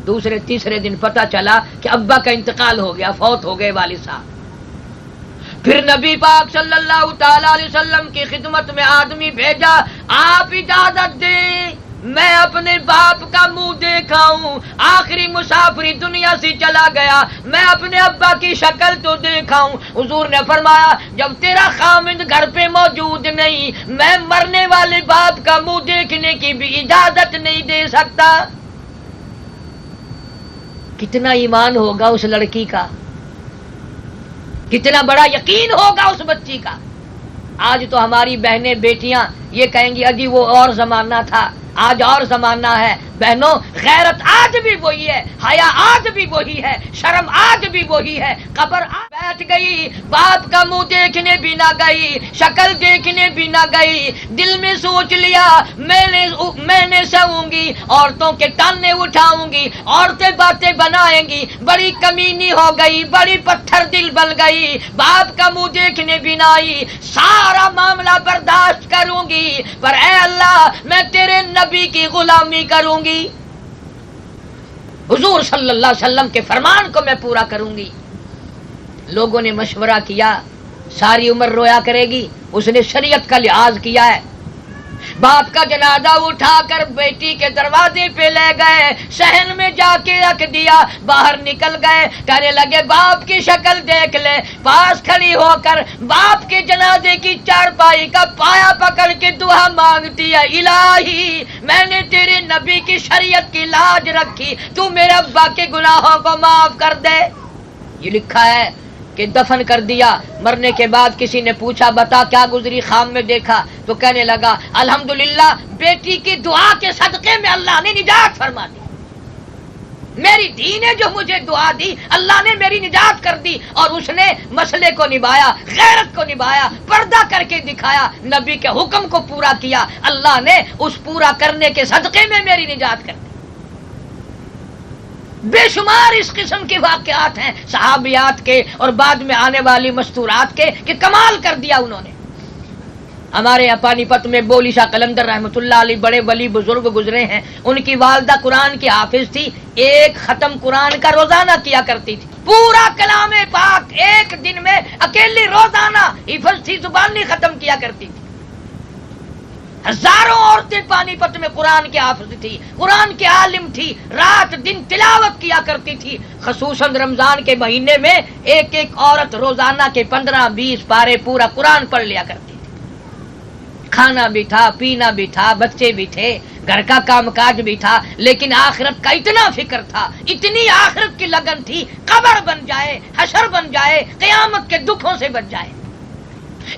دوسرے تیسرے دن پتہ چلا کہ ابا کا انتقال ہو گیا، فوت ہو گئے والد صاحب. پھر نبی پاک صلی اللہ تعالی علیہ وسلم کی خدمت میں آدمی بھیجا، آپ اجازت دیں میں اپنے باپ کا منہ دیکھاؤں، آخری مسافری دنیا سے چلا گیا، میں اپنے ابا کی شکل تو دیکھاؤں. حضور نے فرمایا جب تیرا خامند گھر پہ موجود نہیں، میں مرنے والے باپ کا منہ دیکھنے کی بھی اجازت نہیں دے سکتا. کتنا ایمان ہوگا اس لڑکی کا، کتنا بڑا یقین ہوگا اس بچی کا. آج تو ہماری بہنیں بیٹیاں یہ کہیں گی اجی وہ اور زمانہ تھا، آج اور زمانہ ہے. بہنوں غیرت آج بھی وہی ہے، حیا آج بھی وہی ہے، شرم آج بھی وہی ہے. قبر بیٹھ گئی، باپ کا منہ دیکھنے بھی نہ گئی، شکل دیکھنے بھی نہ گئی، دل میں سوچ لیا میں نے سوؤں گی، عورتوں کے تانے اٹھاؤں گی، عورتیں باتیں بنائیں گی، بڑی کمینی ہو گئی، بڑی پتھر دل بن گئی، باپ کا منہ دیکھنے بھی نہ آئی، سارا معاملہ برداشت کروں گی، پر اے اللہ میں تیرے نبی کی غلامی کروں گی، حضور صلی اللہ علیہ وسلم کے فرمان کو میں پورا کروں گی. لوگوں نے مشورہ کیا، ساری عمر رویا کرے گی، اس نے شریعت کا لحاظ کیا ہے. باپ کا جنازہ اٹھا کر بیٹی کے دروازے پہ لے گئے، صحن میں جا کے رکھ دیا، باہر نکل گئے، کہنے لگے باپ کی شکل دیکھ لے. پاس کھڑی ہو کر باپ کے جنازے کی چارپائی کا پایا پکڑ کے دعا مانگتی ہے، الہی میں نے تیرے نبی کی شریعت کی لاج رکھی، تو میرے ابا کے گناہوں کو معاف کر دے. یہ لکھا ہے کہ دفن کر دیا. مرنے کے بعد کسی نے پوچھا بتا کیا گزری خواب میں دیکھا؟ تو کہنے لگا الحمدللہ بیٹی کی دعا کے صدقے میں اللہ نے نجات فرما دی. میری دھی نے جو مجھے دعا دی اللہ نے میری نجات کر دی، اور اس نے مسئلے کو نبھایا، غیرت کو نبھایا، پردہ کر کے دکھایا، نبی کے حکم کو پورا کیا. اللہ نے اس پورا کرنے کے صدقے میں میری نجات کر دی. بے شمار اس قسم کے واقعات ہیں صحابیات کے اور بعد میں آنے والی مستورات کے کہ کمال کر دیا انہوں نے. ہمارے یہاں پانی پت میں بولی شاہ قلندر رحمۃ اللہ علیہ بڑے ولی بزرگ گزرے ہیں. ان کی والدہ قرآن کی حافظ تھی. ایک ختم قرآن کا روزانہ کیا کرتی تھی. پورا کلام پاک ایک دن میں اکیلی روزانہ حفظ تھی، زبانی ختم کیا کرتی تھی. ہزاروں عورتیں پانی پت میں قرآن کے حافظ تھی، قرآن کے عالم تھی، رات دن تلاوت کیا کرتی تھی. خصوصاً رمضان کے مہینے میں ایک ایک عورت روزانہ کے 15-20 پارے پورا قرآن پڑھ لیا کرتی. کھانا بھی تھا، پینا بھی تھا، بچے بھی تھے، گھر کا کام کاج بھی تھا، لیکن آخرت کا اتنا فکر تھا، اتنی آخرت کی لگن تھی، قبر بن جائے، حشر بن جائے، قیامت کے دکھوں سے بچ جائے.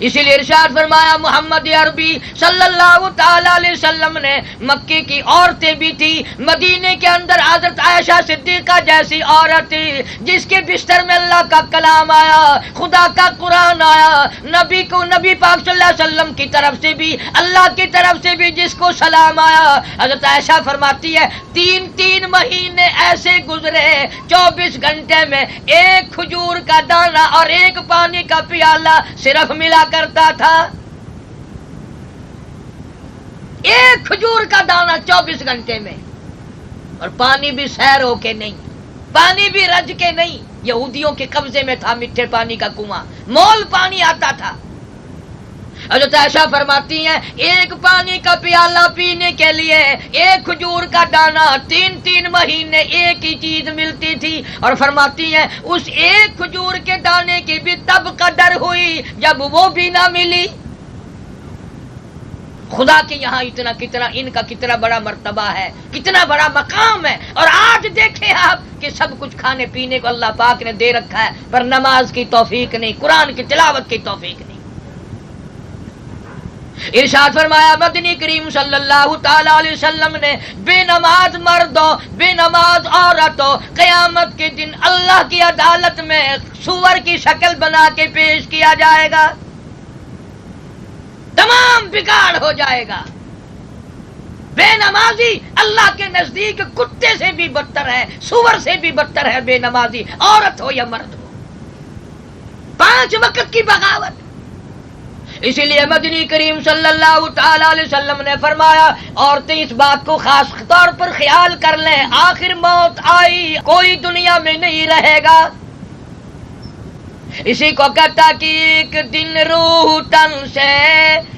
اسی لیے ارشاد فرمایا محمد عربی صلی اللہ تعالی علیہ وسلم نے مکے کی عورتیں بھی تھی، مدینے کے اندر حضرت عائشہ صدیقہ جیسی عورت جس کے بستر میں اللہ کا کلام آیا، خدا کا قرآن آیا، نبی پاک صلی اللہ علیہ وسلم کی طرف سے بھی، اللہ کی طرف سے بھی جس کو سلام آیا. حضرت عائشہ فرماتی ہے 3 مہینے ایسے گزرے 24 گھنٹے میں ایک کھجور کا دانہ اور ایک پانی کا پیالہ صرف ملا کرتا تھا. ایک کھجور کا دانہ 24 گھنٹے میں، اور پانی بھی سیر ہو کے نہیں، پانی بھی رج کے نہیں. یہودیوں کے قبضے میں تھا میٹھے پانی کا کنواں، مول پانی آتا تھا. حضرت عائشہ فرماتی ہیں ایک پانی کا پیالہ پینے کے لیے ایک کھجور کا دانہ 3 مہینے ایک ہی چیز ملتی تھی. اور فرماتی ہیں اس ایک کھجور کے دانے کی بھی تب قدر ہوئی جب وہ بھی نہ ملی. خدا کے یہاں کتنا ان کا کتنا بڑا مرتبہ ہے، کتنا بڑا مقام ہے. اور آج دیکھیں آپ کہ سب کچھ کھانے پینے کو اللہ پاک نے دے رکھا ہے، پر نماز کی توفیق نہیں، قرآن کی تلاوت کی توفیق نہیں. ارشاد فرمایا مدنی کریم صلی اللہ تعالی علیہ وسلم نے بے نماز مردوں، بے نماز عورتوں قیامت کے دن اللہ کی عدالت میں سور کی شکل بنا کے پیش کیا جائے گا. تمام بگاڑ ہو جائے گا. بے نمازی اللہ کے نزدیک کتے سے بھی بدتر ہے، سور سے بھی بدتر ہے. بے نمازی عورت ہو یا مرد ہو، 5 وقت کی بغاوت. اسی لیے مدنی کریم صلی اللہ تعالی علیہ وسلم نے فرمایا عورتیں اس بات کو خاص طور پر خیال کر لیں، آخر موت آئی کوئی دنیا میں نہیں رہے گا. اسی کو کہتا کہ ایک دن روح تن سے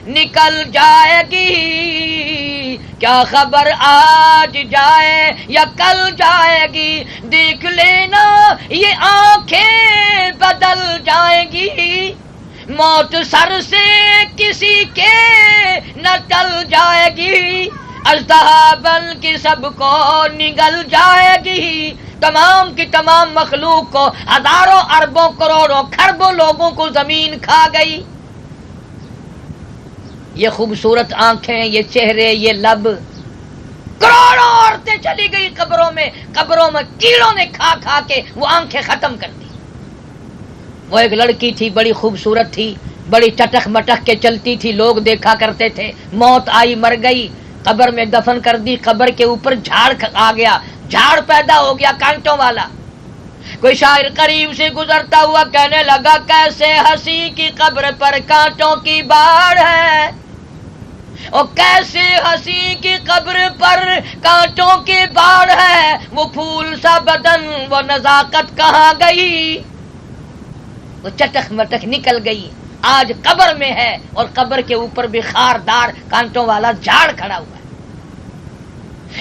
نکل جائے گی، کیا خبر آج جائے یا کل جائے گی، دیکھ لینا یہ آنکھیں بدل جائیں گی. موت سر سے کسی کے نہ ٹل جائے گی، اژدہا بن کے سب کو نگل جائے گی. تمام کی تمام مخلوق کو، ہزاروں اربوں کروڑوں کھربوں لوگوں کو زمین کھا گئی. یہ خوبصورت آنکھیں، یہ چہرے، یہ لب، کروڑوں عورتیں چلی گئی قبروں میں کیڑوں نے کھا کھا کے وہ آنکھیں ختم کر دی. وہ ایک لڑکی تھی، بڑی خوبصورت تھی، بڑی چٹک مٹک کے چلتی تھی، لوگ دیکھا کرتے تھے. موت آئی، مر گئی، قبر میں دفن کر دی. قبر کے اوپر جھاڑ آ گیا، جھاڑ پیدا ہو گیا کانٹوں والا. کوئی شاعر قریب سے گزرتا ہوا کہنے لگا کیسے ہنسی کی قبر پر کانٹوں کی باڑ ہے، اور کیسے ہنسی کی قبر پر کانٹوں کی باڑ ہے، وہ پھول سا بدن، وہ نزاکت کہاں گئی. وہ چٹک مٹک نکل گئی، آج قبر میں ہے، اور قبر کے اوپر بھی خاردار کانٹوں والا جھاڑ کھڑا ہوا ہے.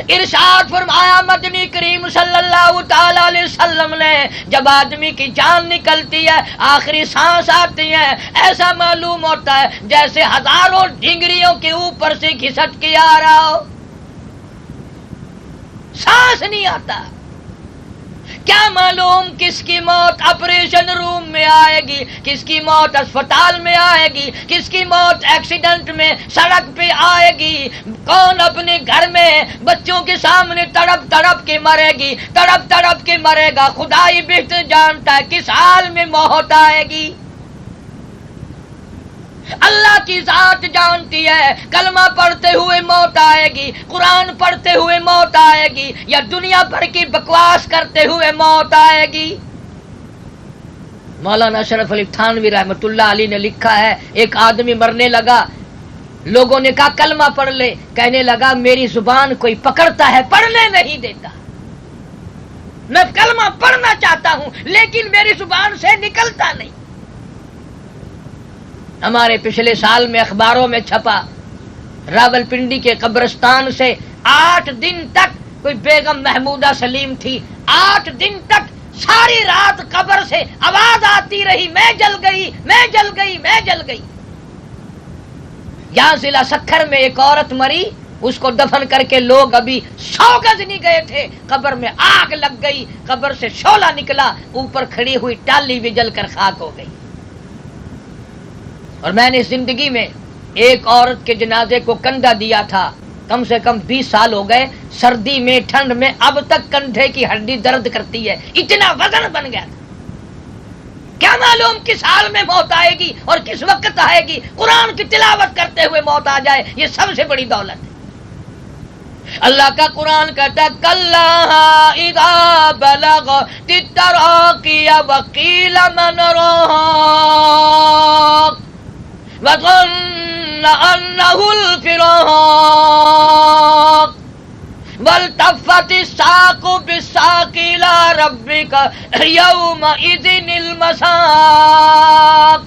ارشاد فرمایا مدنی کریم صلی اللہ تعالی علیہ وسلم نے جب آدمی کی جان نکلتی ہے، آخری سانس آتی ہے، ایسا معلوم ہوتا ہے جیسے ہزاروں ڈھنگریوں کے اوپر سے گھسٹ کے آ رہا ہو، سانس نہیں آتا. کیا معلوم کس کی موت آپریشن روم میں آئے گی، کس کی موت اسپتال میں آئے گی، کس کی موت ایکسیڈنٹ میں سڑک پہ آئے گی، کون اپنے گھر میں بچوں کے سامنے تڑپ تڑپ کے مرے گی، تڑپ تڑپ کے مرے گا۔ خدا ہی بہتر جانتا ہے کس حال میں موت آئے گی۔ اللہ کی ذات جانتی ہے کلمہ پڑھتے ہوئے موت آئے گی، قرآن پڑھتے ہوئے موت آئے گی، یا دنیا بھر کی بکواس کرتے ہوئے موت آئے گی۔ مولانا اشرف علی تھانوی رحمۃ اللہ علیہ نے لکھا ہے، ایک آدمی مرنے لگا، لوگوں نے کہا کلمہ پڑھ لے، کہنے لگا میری زبان کوئی پکڑتا ہے، پڑھنے نہیں دیتا، میں کلمہ پڑھنا چاہتا ہوں لیکن میری زبان سے نکلتا نہیں۔ ہمارے پچھلے سال میں اخباروں میں چھپا، راول پنڈی کے قبرستان سے 8 دن تک کوئی بیگم محمودہ سلیم تھی، 8 دن تک ساری رات قبر سے آواز آتی رہی، میں جل گئی، میں جل گئی، میں جل گئی۔ یہاں ضلع سکھر میں ایک عورت مری، اس کو دفن کر کے لوگ ابھی 100 گز نہیں گئے تھے، قبر میں آگ لگ گئی، قبر سے شعلہ نکلا، اوپر کھڑی ہوئی ٹالی بھی جل کر خاک ہو گئی۔ اور میں نے زندگی میں ایک عورت کے جنازے کو کندھا دیا تھا، کم سے کم 20 سال ہو گئے، سردی میں ٹھنڈ میں اب تک کندھے کی ہڈی درد کرتی ہے، اتنا وزن بن گیا تھا۔ کیا معلوم کس حال میں موت آئے گی اور کس وقت آئے گی۔ قرآن کی تلاوت کرتے ہوئے موت آ جائے، یہ سب سے بڑی دولت ہے۔ اللہ کا قرآن کہتا ہے کلا اذا بلغت التراقی وقیل من راق وظن انه الفراق والتفت الساق بالساق الى ربك يومئذ المساق۔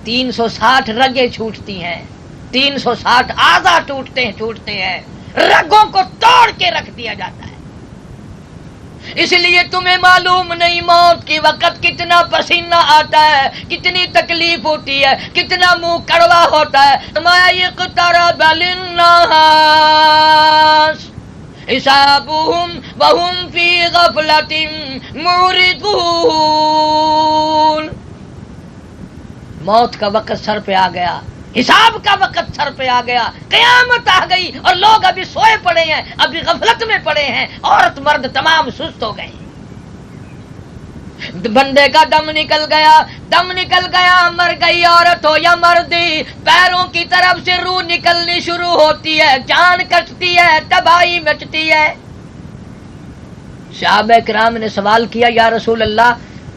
360 رگیں چھوٹتی ہیں، 360 اعضا ٹوٹتے ہیں، رگوں کو توڑ کے رکھ دیا جاتا ہے۔ اس لیے تمہیں معلوم نہیں موت کے وقت کتنا پسینہ آتا ہے، کتنی تکلیف ہوتی ہے، کتنا منہ کڑوا ہوتا ہے۔ فرمایا اقترب للناس حسابهم وهم فی غفلۃ معرضون۔ موت کا وقت سر پہ آ گیا، حساب کا وقت سر پہ آ گیا، قیامت آ گئی اور لوگ ابھی سوئے پڑے ہیں، ابھی غفلت میں پڑے ہیں، عورت مرد تمام سست ہو گئے۔ بندے کا دم نکل گیا، مر گئی عورت ہو یا مردی، پیروں کی طرف سے روح نکلنی شروع ہوتی ہے، جان کٹتی ہے، تباہی مچتی ہے۔ صحابہ کرام نے سوال کیا یا رسول اللہ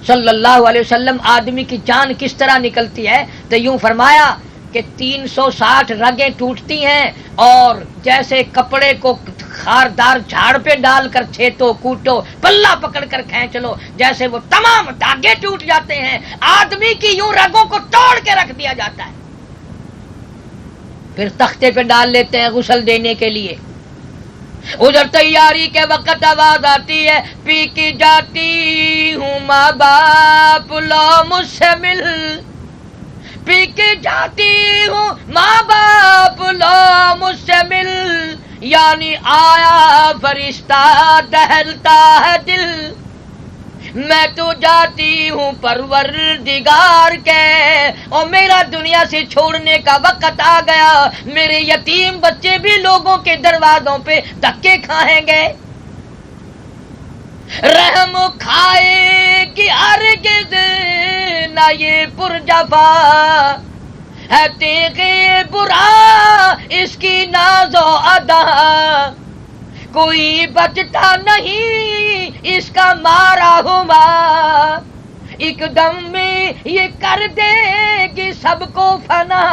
صلی اللہ علیہ وسلم آدمی کی جان کس طرح نکلتی ہے؟ تو یوں فرمایا کہ 360 رگیں ٹوٹتی ہیں، اور جیسے کپڑے کو خاردار جھاڑ پہ ڈال کر چھیتو کوٹو پلہ پکڑ کر کھینچ لو، جیسے وہ تمام دھاگے ٹوٹ جاتے ہیں، آدمی کی یوں رگوں کو توڑ کے رکھ دیا جاتا ہے۔ پھر تختے پہ ڈال لیتے ہیں غسل دینے کے لیے۔ ادھر تیاری کے وقت آواز آتی ہے پی کی جاتی ہوں ماں باپ لو مجھ سے مل، پی کے جاتی ہوں ماں باپ لو مجھ سے مل، یعنی آیا فرشتہ دہلتا ہے دل، میں تو جاتی ہوں پروردگار کے، اور میرا دنیا سے چھوڑنے کا وقت آ گیا، میرے یتیم بچے بھی لوگوں کے دروازوں پہ دھکے کھائیں گے، رحم کھائے کہ ہرگز نہ یہ پرجفا ہے تیغے برا اس کی ناز و ادا، کوئی بچتا نہیں اس کا مارا ہوا، ایک دم میں یہ کر دے گی سب کو فنا،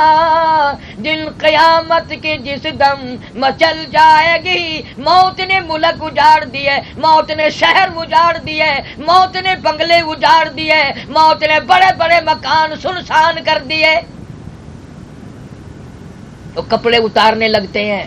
دن قیامت کے جس دم مچل جائے گی، موت نے ملک اجاڑ دیے، موت نے شہر اجاڑ دیے، موت نے بنگلے اجاڑ دیے، موت نے بڑے بڑے مکان سنسان کر دیے، تو کپڑے اتارنے لگتے ہیں،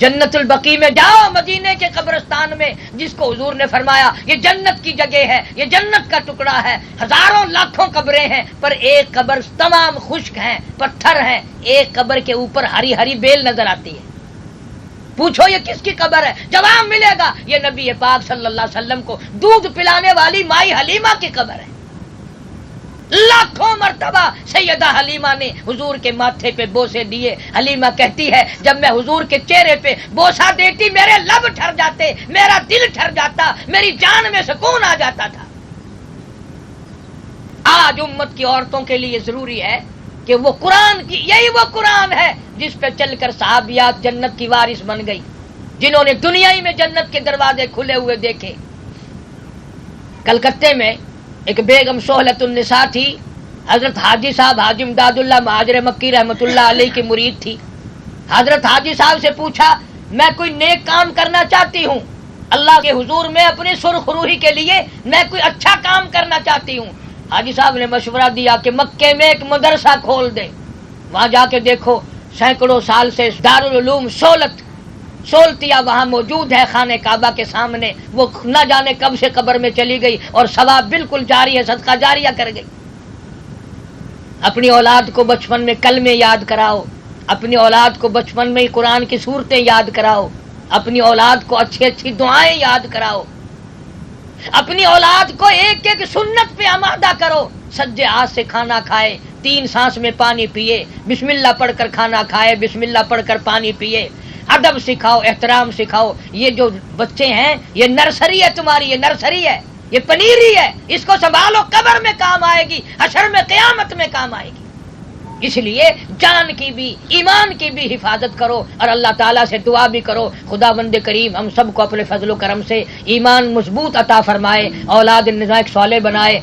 جنت البقیع میں جاؤ، مدینے کے قبرستان میں، جس کو حضور نے فرمایا یہ جنت کی جگہ ہے، یہ جنت کا ٹکڑا ہے، ہزاروں لاکھوں قبریں ہیں پر ایک قبر تمام خشک ہیں، پتھر ہیں، ایک قبر کے اوپر ہری ہری بیل نظر آتی ہے۔ پوچھو یہ کس کی قبر ہے؟ جواب ملے گا یہ نبی پاک صلی اللہ علیہ وسلم کو دودھ پلانے والی مائی حلیمہ کی قبر ہے۔ لاکھوں مرتبہ سیدہ حلیمہ نے حضور کے ماتھے پہ بوسے دیے۔ حلیمہ کہتی ہے جب میں حضور کے چہرے پہ بوسا دیتی میرے لب ٹھر جاتے، میرا دل ٹھر جاتا، میری جان میں سکون آ جاتا تھا۔ آج امت کی عورتوں کے لیے ضروری ہے کہ وہ قرآن کی، یہی وہ قرآن ہے جس پہ چل کر صحابیات جنت کی وارث بن گئی، جنہوں نے دنیا ہی میں جنت کے دروازے کھلے ہوئے دیکھے۔ کلکتے میں ایک بیگم سہلت النساء تھی، حضرت حاجی صاحب حاجی امداد اللہ مہاجر مکی رحمت اللہ علیہ کی مرید تھی۔ حضرت حاجی صاحب سے پوچھا میں کوئی نیک کام کرنا چاہتی ہوں، اللہ کے حضور میں اپنی سرخ روحی کے لیے میں کوئی اچھا کام کرنا چاہتی ہوں۔ حاجی صاحب نے مشورہ دیا کہ مکے میں ایک مدرسہ کھول دے، وہاں جا کے دیکھو سینکڑوں سال سے دارالعلوم سولتیا وہاں موجود ہے خانہ کعبہ کے سامنے، وہ نہ جانے کب سے قبر میں چلی گئی اور ثواب بالکل جاری ہے، صدقہ جاریہ کر گئی۔ اپنی اولاد کو بچپن میں کلمے یاد کراؤ، اپنی اولاد کو بچپن میں قرآن کی صورتیں یاد کراؤ، اپنی اولاد کو اچھی اچھی دعائیں یاد کراؤ، اپنی اولاد کو ایک ایک سنت پہ آمادہ کرو۔ سجے ہاتھ سے کھانا کھائے، 3 سانس میں پانی پیے، بسم اللہ پڑھ کر کھانا کھائے، بسم اللہ پڑھ کر پانی پیے، ادب سکھاؤ، احترام سکھاؤ۔ یہ جو بچے ہیں یہ نرسری ہے تمہاری، یہ نرسری ہے، یہ پنیری ہے، اس کو سنبھالو، قبر میں کام آئے گی، حشر میں قیامت میں کام آئے گی۔ اس لیے جان کی بھی ایمان کی بھی حفاظت کرو اور اللہ تعالیٰ سے دعا بھی کرو خدا بند کریم ہم سب کو اپنے فضل و کرم سے ایمان مضبوط عطا فرمائے، اولاد نزاک صالح بنائے۔